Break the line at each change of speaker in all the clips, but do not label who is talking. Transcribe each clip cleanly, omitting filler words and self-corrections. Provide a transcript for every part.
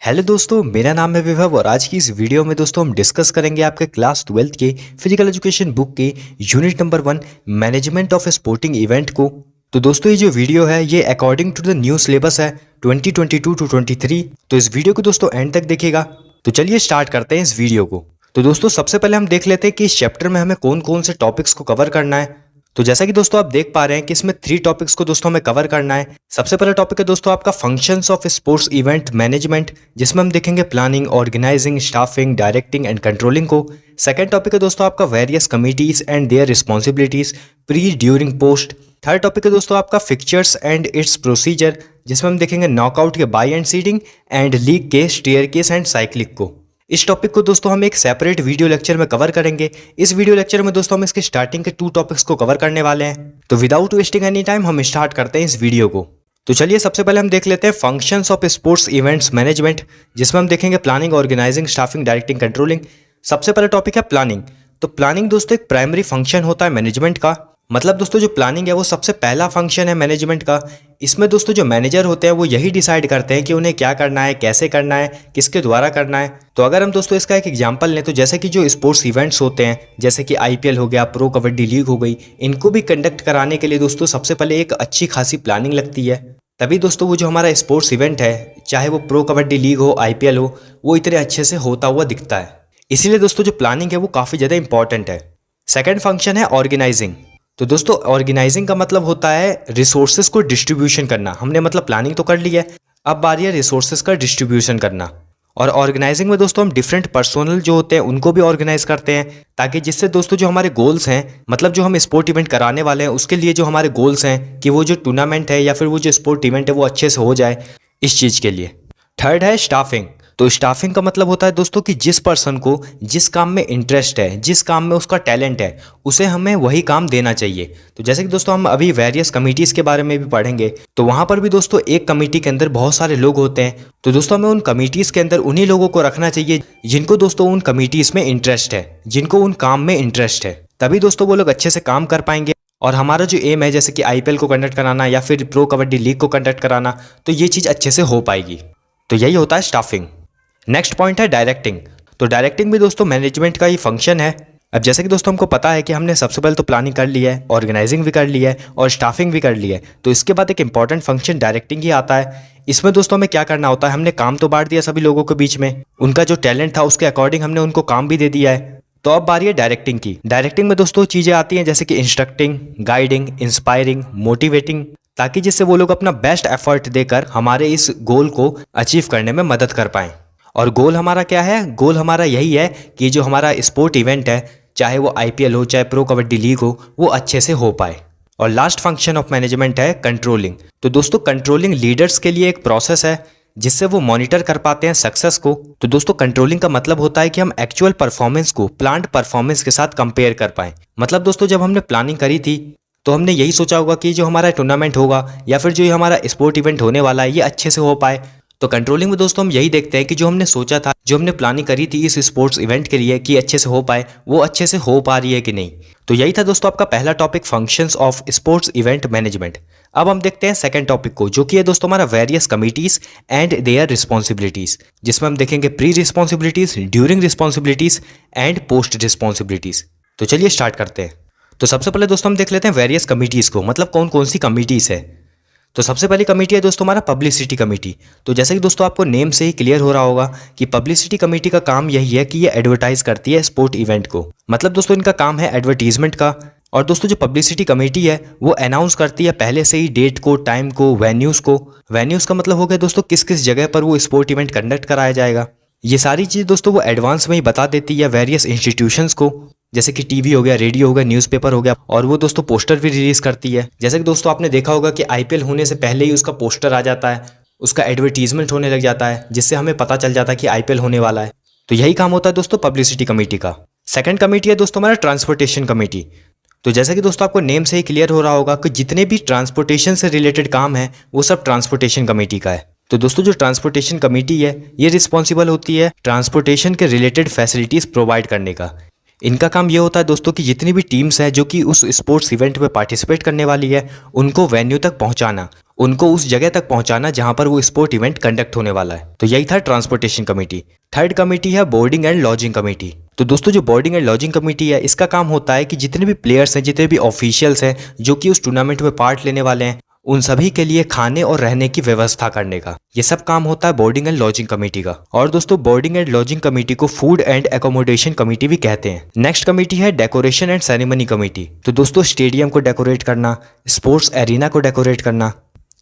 Hello दोस्तों, मेरा नाम है विभव और आज की इस वीडियो में दोस्तों हम डिस्कस करेंगे आपके क्लास 12th के फिजिकल एजुकेशन बुक के unit number 1 management of sporting event को। तो दोस्तों ये जो वीडियो है ये according to the new syllabus है 2022 टू 23। तो इस वीडियो को दोस्तों एंड तक देखिएगा। तो चलिए स्टार्ट करते हैं इस वीडियो को। तो दोस्तों सबसे पहले हम देख लेते हैं कि इस चैप्टर में हमें कौन कौन से टॉपिक्स को कवर करना है। तो जैसा कि दोस्तों आप देख पा रहे हैं कि इसमें 3 टॉपिक्स को दोस्तों हमें कवर करना है। सबसे पहला टॉपिक है दोस्तों आपका functions of sports event management, जिसमें हम देखेंगे planning, organising, staffing, directing and controlling को। सेकंड टॉपिक है दोस्तों आपका various committees and their responsibilities pre, during, post. Third topic है दोस्तों आपका फिक्चर्स एंड इट्स प्रोसीजर, जिसमें हम देखेंगे नॉकआउट के by and seeding and league के स्टेयरकेस एंड साइक्लिक को। इस टॉपिक को दोस्तों हम एक सेपरेट वीडियो लेक्चर में कवर करेंगे। इस वीडियो लेक्चर में दोस्तों हम इसके स्टार्टिंग के 2 टॉपिक्स को कवर करने वाले हैं। तो विदाउट वेस्टिंग एनी टाइम हम स्टार्ट करते हैं इस वीडियो को। तो चलिए सबसे पहले हम देख लेते हैं functions of sports events management, जिसमें हम देखेंगे planning, organising, staffing, directing, controlling. सबसे पहला टॉपिक है प्लानिंग। तो प्लानिंग दोस्तों एक प्राइमरी फंक्शन होता है मैनेजमेंट का। मतलब दोस्तों जो प्लानिंग है वो सबसे पहला फंक्शन है मैनेजमेंट का। इसमें दोस्तों जो मैनेजर होते हैं वो यही डिसाइड करते हैं कि उन्हें क्या करना है, कैसे करना है, किसके द्वारा करना है। तो अगर हम दोस्तों इसका एक एग्जांपल लें तो जैसे कि जो स्पोर्ट्स इवेंट्स होते हैं, जैसे कि आईपीएल हो गया, प्रो कबड्डी लीग हो गई, इनको भी कंडक्ट कराने के लिए दोस्तों सबसे पहले एक अच्छी खासी प्लानिंग लगती है। तभी दोस्तों वो जो हमारा स्पोर्ट्स इवेंट है, चाहे वो प्रो कबड्डी लीग हो, आईपीएल हो, वो इतने अच्छे से होता हुआ दिखता है। इसीलिए दोस्तों जो प्लानिंग है वो काफ़ी ज़्यादा इंपॉर्टेंट है। सेकेंड फंक्शन है ऑर्गेनाइजिंग। तो दोस्तों ऑर्गेनाइजिंग का मतलब होता है रिसोर्सेज को डिस्ट्रीब्यूशन करना। हमने मतलब प्लानिंग तो कर ली है, अब बारी है रिसोर्सेज का डिस्ट्रीब्यूशन करना। और ऑर्गेनाइजिंग में दोस्तों हम डिफरेंट पर्सोनल जो होते हैं उनको भी ऑर्गेनाइज करते हैं, ताकि जिससे दोस्तों जो हमारे गोल्स हैं, मतलब जो हम स्पोर्ट इवेंट कराने वाले हैं उसके लिए जो हमारे गोल्स हैं कि वो जो टूर्नामेंट है या फिर वो जो स्पोर्ट इवेंट है वो अच्छे से हो जाए, इस चीज़ के लिए। थर्ड है स्टाफिंग। तो स्टाफिंग का मतलब होता है दोस्तों कि जिस पर्सन को जिस काम में इंटरेस्ट है, जिस काम में उसका टैलेंट है, उसे हमें वही काम देना चाहिए। तो जैसे कि दोस्तों हम अभी वेरियस कमिटीज़ के बारे में भी पढ़ेंगे, तो वहाँ पर भी दोस्तों एक कमेटी के अंदर बहुत सारे लोग होते हैं। तो दोस्तों हमें उन कमिटीज़ के अंदर उन्हीं लोगों को रखना चाहिए जिनको दोस्तों उन कमिटीज़ में इंटरेस्ट है, जिनको उन काम में इंटरेस्ट है। तभी दोस्तों वो लोग अच्छे से काम कर पाएंगे। और हमारा जो एम है, जैसे कि आईपीएल को कंडक्ट कराना या फिर प्रो कबड्डी लीग को कंडक्ट कराना, तो ये चीज़ अच्छे से हो पाएगी। तो यही होता है स्टाफिंग। नेक्स्ट पॉइंट है डायरेक्टिंग। तो डायरेक्टिंग भी दोस्तों मैनेजमेंट का ही फंक्शन है। अब जैसे कि दोस्तों हमको पता है कि हमने सबसे पहले तो प्लानिंग कर ली है, ऑर्गेनाइजिंग भी कर ली है और स्टाफिंग भी कर ली है, तो इसके बाद एक इंपॉर्टेंट फंक्शन डायरेक्टिंग ही आता है। इसमें दोस्तों हमें क्या करना होता है, हमने काम तो बांट दिया सभी लोगों के बीच में, उनका जो टैलेंट था उसके अकॉर्डिंग हमने उनको काम भी दे दिया है। तो अब बारी है डायरेक्टिंग की। डायरेक्टिंग में दोस्तों चीज़ें आती हैं जैसे कि इंस्ट्रक्टिंग, गाइडिंग, इंस्पायरिंग, मोटिवेटिंग, ताकि जिससे वो लोग अपना बेस्ट एफर्ट देकर हमारे इस गोल को अचीव करने में मदद कर पाएँ। और गोल हमारा क्या है? गोल हमारा यही है कि जो हमारा स्पोर्ट इवेंट है, चाहे वो आईपीएल हो, चाहे प्रो कबड्डी लीग हो, वो अच्छे से हो पाए। और लास्ट फंक्शन ऑफ मैनेजमेंट है कंट्रोलिंग। तो दोस्तों कंट्रोलिंग लीडर्स के लिए एक प्रोसेस है जिससे वो मॉनिटर कर पाते हैं सक्सेस को। तो दोस्तों कंट्रोलिंग का मतलब होता है कि हम एक्चुअल परफॉर्मेंस को प्लान्ड परफॉर्मेंस के साथ कंपेयर कर पाएं। मतलब दोस्तों जब हमने प्लानिंग करी थी तो हमने यही सोचा होगा कि जो हमारा टूर्नामेंट होगा या फिर जो हमारा स्पोर्ट इवेंट होने वाला है ये अच्छे से हो पाए। तो कंट्रोलिंग में दोस्तों हम यही देखते हैं कि जो हमने सोचा था, जो हमने प्लानिंग करी थी इस स्पोर्ट्स इवेंट के लिए कि अच्छे से हो पाए, वो अच्छे से हो पा रही है कि नहीं। तो यही था दोस्तों आपका पहला topic, functions of sports event management. अब हम देखते हैं सेकंड टॉपिक को, जो कि है दोस्तों हमारा various committees and their responsibilities, जिसमें हम देखेंगे pre responsibilities, during responsibilities and post responsibilities. तो चलिए स्टार्ट करते हैं। तो सबसे पहले दोस्तों हम देख लेते हैं वेरियस कमिटीज को, मतलब कौन कौन सी कमिटीज है। तो सबसे पहली कमेटी है दोस्तों हमारा पब्लिसिटी कमेटी। तो जैसे कि दोस्तों आपको नेम से ही क्लियर हो रहा होगा कि पब्लिसिटी कमेटी का काम यही है कि ये एडवर्टाइज करती है स्पोर्ट इवेंट को। मतलब दोस्तों इनका काम है एडवर्टीजमेंट का। और दोस्तों जो पब्लिसिटी कमेटी है वो अनाउंस करती है पहले से ही डेट को, टाइम को, वेन्यूज़ को। वेन्यूज़ का मतलब हो गया दोस्तों किस किस जगह पर वो स्पोर्ट इवेंट कंडक्ट कराया जाएगा। ये सारी चीज़ दोस्तों वो एडवांस में ही बता देती है वेरियस इंस्टीट्यूशंस को, जैसे कि टीवी हो गया, रेडियो हो गया, न्यूज़पेपर हो गया। और वो दोस्तों पोस्टर भी रिलीज करती है। जैसे कि दोस्तों आपने देखा होगा कि आईपीएल होने से पहले ही उसका पोस्टर आ जाता है, उसका एडवर्टीजमेंट होने लग जाता है, जिससे हमें पता चल जाता है कि आईपीएल होने वाला है। तो यही काम होता है दोस्तों पब्लिसिटी कमेटी का। सेकंड कमेटी है दोस्तों हमारा ट्रांसपोर्टेशन कमेटी। तो जैसा कि दोस्तों आपको नेम से ही क्लियर हो रहा होगा कि जितने भी ट्रांसपोर्टेशन से रिलेटेड काम है वो सब ट्रांसपोर्टेशन कमेटी का है। तो दोस्तों जो ट्रांसपोर्टेशन कमेटी है ये रिस्पॉन्सिबल होती है ट्रांसपोर्टेशन के रिलेटेड फैसिलिटीज़ प्रोवाइड करने का। इनका काम ये होता है दोस्तों कि जितनी भी टीम्स है जो कि उस स्पोर्ट्स इवेंट में पार्टिसिपेट करने वाली है, उनको वेन्यू तक पहुंचाना, उनको उस जगह तक पहुंचाना जहां पर वो स्पोर्ट इवेंट कंडक्ट होने वाला है। तो यही था ट्रांसपोर्टेशन कमेटी। थर्ड कमेटी है बोर्डिंग एंड लॉजिंग कमेटी। तो दोस्तों जो बोर्डिंग एंड लॉजिंग कमेटी है, इसका काम होता है कि जितने भी प्लेयर्स हैं, जितने भी ऑफिशियल्स हैं जो कि उस टूर्नामेंट में पार्ट लेने वाले हैं, उन सभी के लिए खाने और रहने की व्यवस्था करने का ये सब काम होता है बोर्डिंग एंड लॉजिंग कमेटी का। और दोस्तों बोर्डिंग एंड लॉजिंग कमेटी को फूड एंड एकोमोडेशन कमेटी भी कहते हैं। नेक्स्ट कमेटी है डेकोरेशन एंड सेरेमनी कमेटी। तो दोस्तों स्टेडियम को डेकोरेट करना, स्पोर्ट्स एरिना को डेकोरेट करना,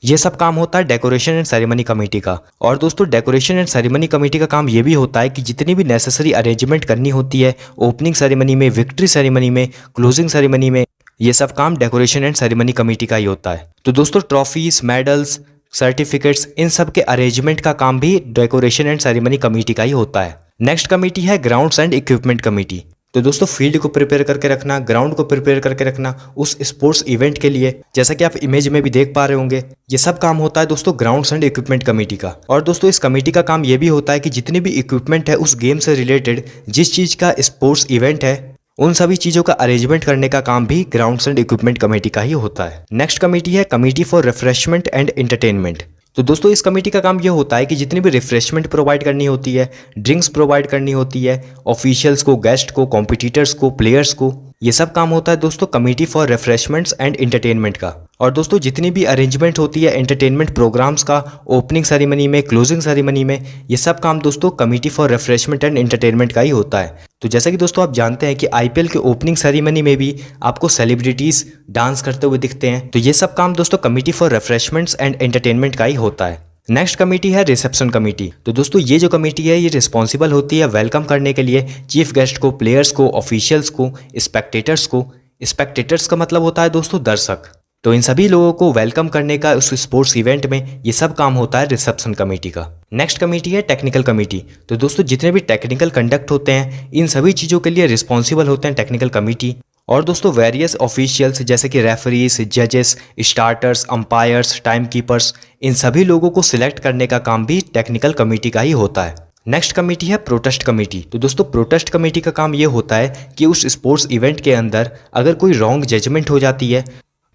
ये सब काम होता है डेकोरेशन एंड सेरेमनी कमेटी का। और दोस्तों डेकोरेशन एंड सेरेमनी कमेटी का काम ये भी होता है कि जितनी भी नेसेसरी अरेंजमेंट करनी होती है ओपनिंग सेरेमनी में, विक्ट्री सेरेमनी में, क्लोजिंग सेरेमनी में, ये सब काम डेकोरेशन एंड सेरेमनी कमेटी का ही होता है। तो दोस्तों ट्रॉफीज, मेडल्स, सर्टिफिकेट्स, इन सब के अरेंजमेंट का काम भी डेकोरेशन एंड सेरेमनी कमेटी का ही होता है। नेक्स्ट कमेटी है ग्राउंड्स एंड इक्विपमेंट कमेटी। तो दोस्तों फील्ड को प्रिपेयर करके रखना, ग्राउंड को प्रिपेयर करके रखना उस स्पोर्ट्स इवेंट के लिए, जैसा कि आप इमेज में भी देख पा रहे होंगे, ये सब काम होता है दोस्तों ग्राउंड्स एंड इक्विपमेंट कमेटी का। और दोस्तों इस कमेटी का काम ये भी होता है कि जितने भी इक्विपमेंट है उस गेम से रिलेटेड, जिस चीज का स्पोर्ट्स इवेंट है, उन सभी चीजों का अरेंजमेंट करने का काम भी ग्राउंड्स एंड इक्विपमेंट कमेटी का ही होता है। नेक्स्ट कमेटी है committee for refreshment and entertainment. तो दोस्तों इस कमेटी का काम ये होता है कि जितनी भी रिफ्रेशमेंट प्रोवाइड करनी होती है, ड्रिंक्स प्रोवाइड करनी होती है ऑफिशियल्स को, गेस्ट को, कॉम्पिटिटर्स को, प्लेयर्स को, ये सब काम होता है दोस्तों committee for refreshments and entertainment का। और दोस्तों जितनी भी अरेंजमेंट होती है एंटरटेनमेंट प्रोग्राम्स का ओपनिंग सेरेमनी में, क्लोजिंग सेरेमनी में, ये सब काम दोस्तों committee for refreshment and entertainment का ही होता है। तो जैसा कि दोस्तों आप जानते हैं कि आईपीएल के ओपनिंग सेरेमनी में भी आपको सेलिब्रिटीज डांस करते हुए दिखते हैं, तो ये सब काम दोस्तों committee for refreshments and entertainment का ही होता है। नेक्स्ट कमेटी है रिसेप्शन कमेटी। तो दोस्तों ये जो कमेटी है ये रिस्पॉन्सिबल होती है वेलकम करने के लिए चीफ गेस्ट को, प्लेयर्स को, ऑफिशियल्स को, स्पेक्टेटर्स को। स्पेक्टेटर्स का मतलब होता है दोस्तों दर्शक। तो इन सभी लोगों को वेलकम करने का उस स्पोर्ट्स इवेंट में ये सब काम होता है रिसेप्शन कमेटी का। नेक्स्ट कमेटी है टेक्निकल कमेटी। तो दोस्तों जितने भी टेक्निकल कंडक्ट होते हैं इन सभी चीज़ों के लिए रिस्पॉन्सिबल होते हैं टेक्निकल कमेटी। और दोस्तों वेरियस ऑफिशियल्स जैसे कि रेफरीज, जजेस, स्टार्टर्स, अंपायर्स, टाइम कीपर्स, इन सभी लोगों को सिलेक्ट करने का काम भी टेक्निकल कमेटी का ही होता है। नेक्स्ट कमेटी है प्रोटेस्ट कमेटी। तो दोस्तों प्रोटेस्ट कमेटी का काम ये होता है कि उस स्पोर्ट्स इवेंट के अंदर अगर कोई रॉन्ग जजमेंट हो जाती है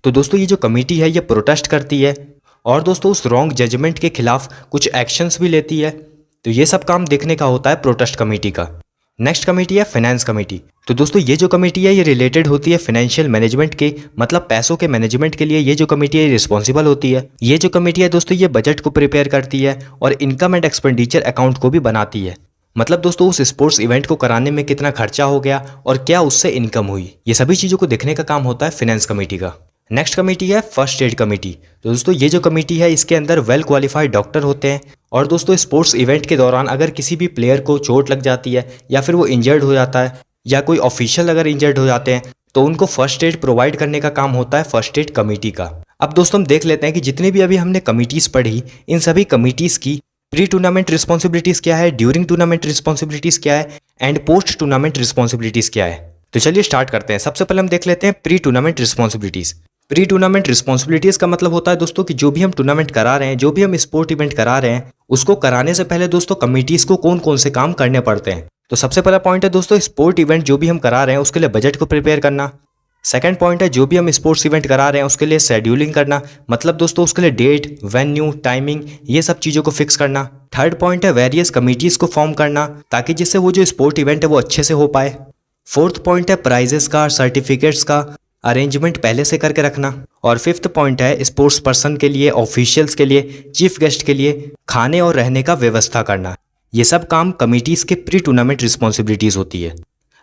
तो दोस्तों ये जो कमेटी है ये प्रोटेस्ट करती है और दोस्तों उस रॉन्ग जजमेंट के खिलाफ कुछ एक्शंस भी लेती है। तो ये सब काम देखने का होता है प्रोटेस्ट कमेटी का। नेक्स्ट कमेटी है फाइनेंस कमेटी। तो दोस्तों ये जो कमेटी है ये रिलेटेड होती है फाइनेंशियल मैनेजमेंट के, मतलब पैसों के मैनेजमेंट के लिए ये जो कमेटी है रिस्पॉन्सिबल होती है। ये जो कमेटी है दोस्तों ये बजट को प्रिपेयर करती है और इनकम एंड एक्सपेंडिचर अकाउंट को भी बनाती है। मतलब दोस्तों उस स्पोर्ट्स इवेंट को कराने में कितना खर्चा हो गया और क्या उससे इनकम हुई, ये सभी चीज़ों को देखने का काम होता है फाइनेंस कमेटी का। नेक्स्ट कमेटी है फर्स्ट एड कमेटी। तो दोस्तों ये जो कमेटी है इसके अंदर वेल क्वालिफाइड डॉक्टर होते हैं और दोस्तों स्पोर्ट्स इवेंट के दौरान अगर किसी भी प्लेयर को चोट लग जाती है या फिर वो इंजर्ड हो जाता है या कोई ऑफिशियल अगर इंजर्ड हो जाते हैं तो उनको फर्स्ट एड प्रोवाइड करने का काम होता है फर्स्ट एड कमेटी का। अब दोस्तों हम देख लेते हैं कि जितनी भी अभी हमने कमिटीज़ पढ़ी इन सभी कमिटीज़ की प्री टूर्नामेंट रिस्पॉन्सिबिलिटीज़ क्या है, ड्यूरिंग टूर्नामेंट रिस्पॉन्सिबिलिटीज़ क्या है एंड पोस्ट टूर्नामेंट रिस्पॉन्सिबिलिटीज़ क्या है। तो चलिए स्टार्ट करते हैं। सबसे पहले हम देख लेते हैं pre tournament responsibilities. Pre tournament responsibilities का मतलब होता है दोस्तों कि जो भी हम टूर्नामेंट करा रहे हैं, जो भी हम स्पोर्ट इवेंट करा रहे हैं, उसको कराने से पहले दोस्तों कमिटीज़ को कौन कौन से काम करने पड़ते हैं। तो सबसे पहला पॉइंट है दोस्तों स्पोर्ट इवेंट जो भी हम करा रहे हैं उसके लिए बजट को प्रिपेयर करना। सेकंड पॉइंट है जो भी हम स्पोर्ट्स इवेंट करा रहे हैं उसके लिए शेड्यूलिंग करना, मतलब दोस्तों उसके लिए डेट, वेन्यू, टाइमिंग, ये सब चीज़ों को फिक्स करना। थर्ड पॉइंट है वेरियस कमिटीज़ को फॉर्म करना ताकि जिससे वो जो स्पोर्ट इवेंट है वो अच्छे से हो पाए। फोर्थ पॉइंट है प्राइजेस का, सर्टिफिकेट्स का अरेंजमेंट पहले से करके रखना। और फिफ्थ पॉइंट है स्पोर्ट्स पर्सन के लिए, ऑफिशियल्स के लिए, चीफ गेस्ट के लिए खाने और रहने का व्यवस्था करना। ये सब काम कमिटीज़ के प्री टूर्नामेंट रिस्पॉन्सिबिलिटीज़ होती है।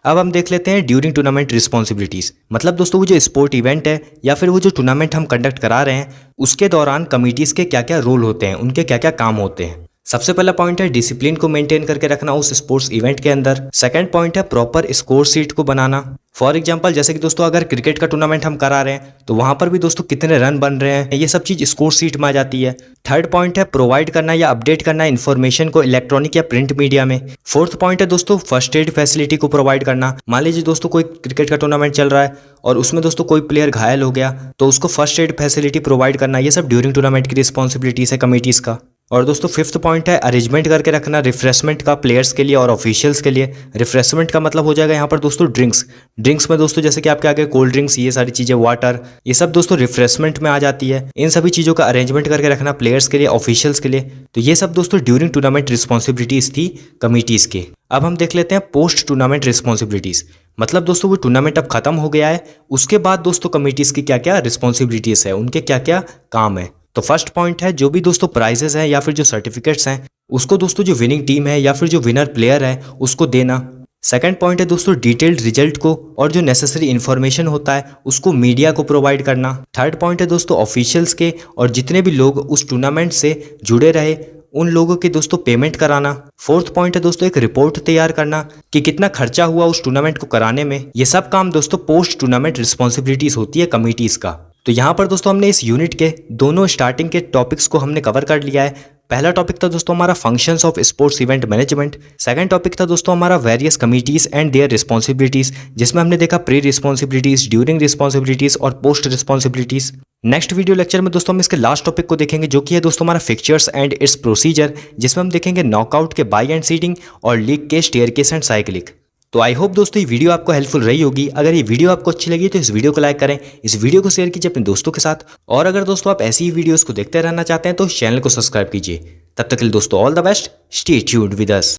अब हम देख लेते हैं ड्यूरिंग टूर्नामेंट रिस्पॉन्सिबिलिटीज़। मतलब दोस्तों वो जो स्पोर्ट इवेंट है या फिर वो जो टूर्नामेंट हम कंडक्ट करा रहे हैं उसके दौरान कमिटीज़ के क्या क्या रोल होते हैं, उनके क्या क्या काम होते हैं। सबसे पहला पॉइंट है डिसिप्लिन को मेंटेन करके रखना उस स्पोर्ट्स इवेंट के अंदर। सेकंड पॉइंट है प्रॉपर स्कोर शीट को बनाना। फॉर एग्जांपल जैसे कि दोस्तों अगर क्रिकेट का टूर्नामेंट हम करा रहे हैं तो वहां पर भी दोस्तों कितने रन बन रहे हैं ये सब चीज़ स्कोर शीट में आ जाती है। थर्ड पॉइंट है प्रोवाइड करना या अपडेट करना इन्फॉर्मेशन को इलेक्ट्रॉनिक या प्रिंट मीडिया में। फोर्थ पॉइंट है दोस्तों फर्स्ट एड फैसिलिटी को प्रोवाइड करना। मान लीजिए दोस्तों कोई क्रिकेट का टूर्नामेंट चल रहा है और उसमें दोस्तों कोई प्लेयर घायल हो गया तो उसको फर्स्ट एड फैसिलिटी प्रोवाइड करना। ये सब ड्यूरिंग टूर्नामेंट की रिस्पॉन्सिबिलिटीज है कमिटीज़ का। और दोस्तों फिफ्थ पॉइंट है अरेंजमेंट करके रखना रिफ्रेशमेंट का प्लेयर्स के लिए और ऑफिशियल्स के लिए। रिफ्रेशमेंट का मतलब हो जाएगा यहाँ पर दोस्तों ड्रिंक्स में दोस्तों जैसे कि आपके आगे कोल्ड ड्रिंक्स, ये सारी चीज़ें, वाटर, ये सब दोस्तों रिफ्रेशमेंट में आ जाती है। इन सभी चीज़ों का अरेंजमेंट करके रखना प्लेयर्स के लिए, ऑफिशियल्स के लिए। तो ये सब दोस्तों ड्यूरिंग टूर्नामेंट रिस्पॉन्सिबिलिटीज़ थी कमिटीज़ के। अब हम देख लेते हैं पोस्ट टूर्नामेंट रिस्पॉन्सिबिलिटीज़। मतलब दोस्तों वो टूर्नामेंट अब खत्म हो गया है, उसके बाद दोस्तों कमिटीज़ की क्या क्या रिस्पॉन्सिबिलिटीज़ है, उनके क्या क्या काम है। तो फर्स्ट पॉइंट है जो भी दोस्तों प्राइजेस हैं या फिर जो सर्टिफिकेट्स हैं उसको दोस्तों जो विनिंग टीम है या फिर जो विनर प्लेयर है उसको देना। सेकंड पॉइंट है दोस्तों डिटेल्ड रिजल्ट को और जो नेसेसरी इन्फॉर्मेशन होता है उसको मीडिया को प्रोवाइड करना। थर्ड पॉइंट है दोस्तों ऑफिशियल्स के और जितने भी लोग उस टूर्नामेंट से जुड़े रहे उन लोगों की दोस्तों पेमेंट कराना। फोर्थ पॉइंट है दोस्तों एक रिपोर्ट तैयार करना कि कितना खर्चा हुआ उस टूर्नामेंट को कराने में। ये सब काम दोस्तों पोस्ट टूर्नामेंट रिस्पॉन्सिबिलिटीज होती है कमिटीज का। तो यहाँ पर दोस्तों हमने इस यूनिट के दोनों स्टार्टिंग के टॉपिक्स को हमने कवर कर लिया है। पहला टॉपिक था दोस्तों हमारा functions of sports event management. Second topic था दोस्तों हमारा various committees and their responsibilities, जिसमें हमने देखा प्री रिस्पॉन्सिबिलिटीज, ड्यूरिंग रिस्पॉन्सिबिलिटीज और post responsibilities. Next video lecture में दोस्तों हम इसके लास्ट टॉपिक को देखेंगे जो कि है दोस्तों हमारा फिक्चर्स एंड इट्स प्रोसीजर, जिसमें हम देखेंगे नॉकआउट के बाई एंड सीडिंग और लीग के स्टेयरकेस एंड साइक्लिक। तो आई होप दोस्तों ये वीडियो आपको हेल्पफुल रही होगी। अगर ये वीडियो आपको अच्छी लगी तो इस वीडियो को लाइक करें, इस वीडियो को शेयर कीजिए अपने दोस्तों के साथ। और अगर दोस्तों आप ऐसी ही वीडियोस को देखते रहना चाहते हैं तो इस चैनल को सब्सक्राइब कीजिए। तब तक के लिए दोस्तों all the best, stay tuned with us.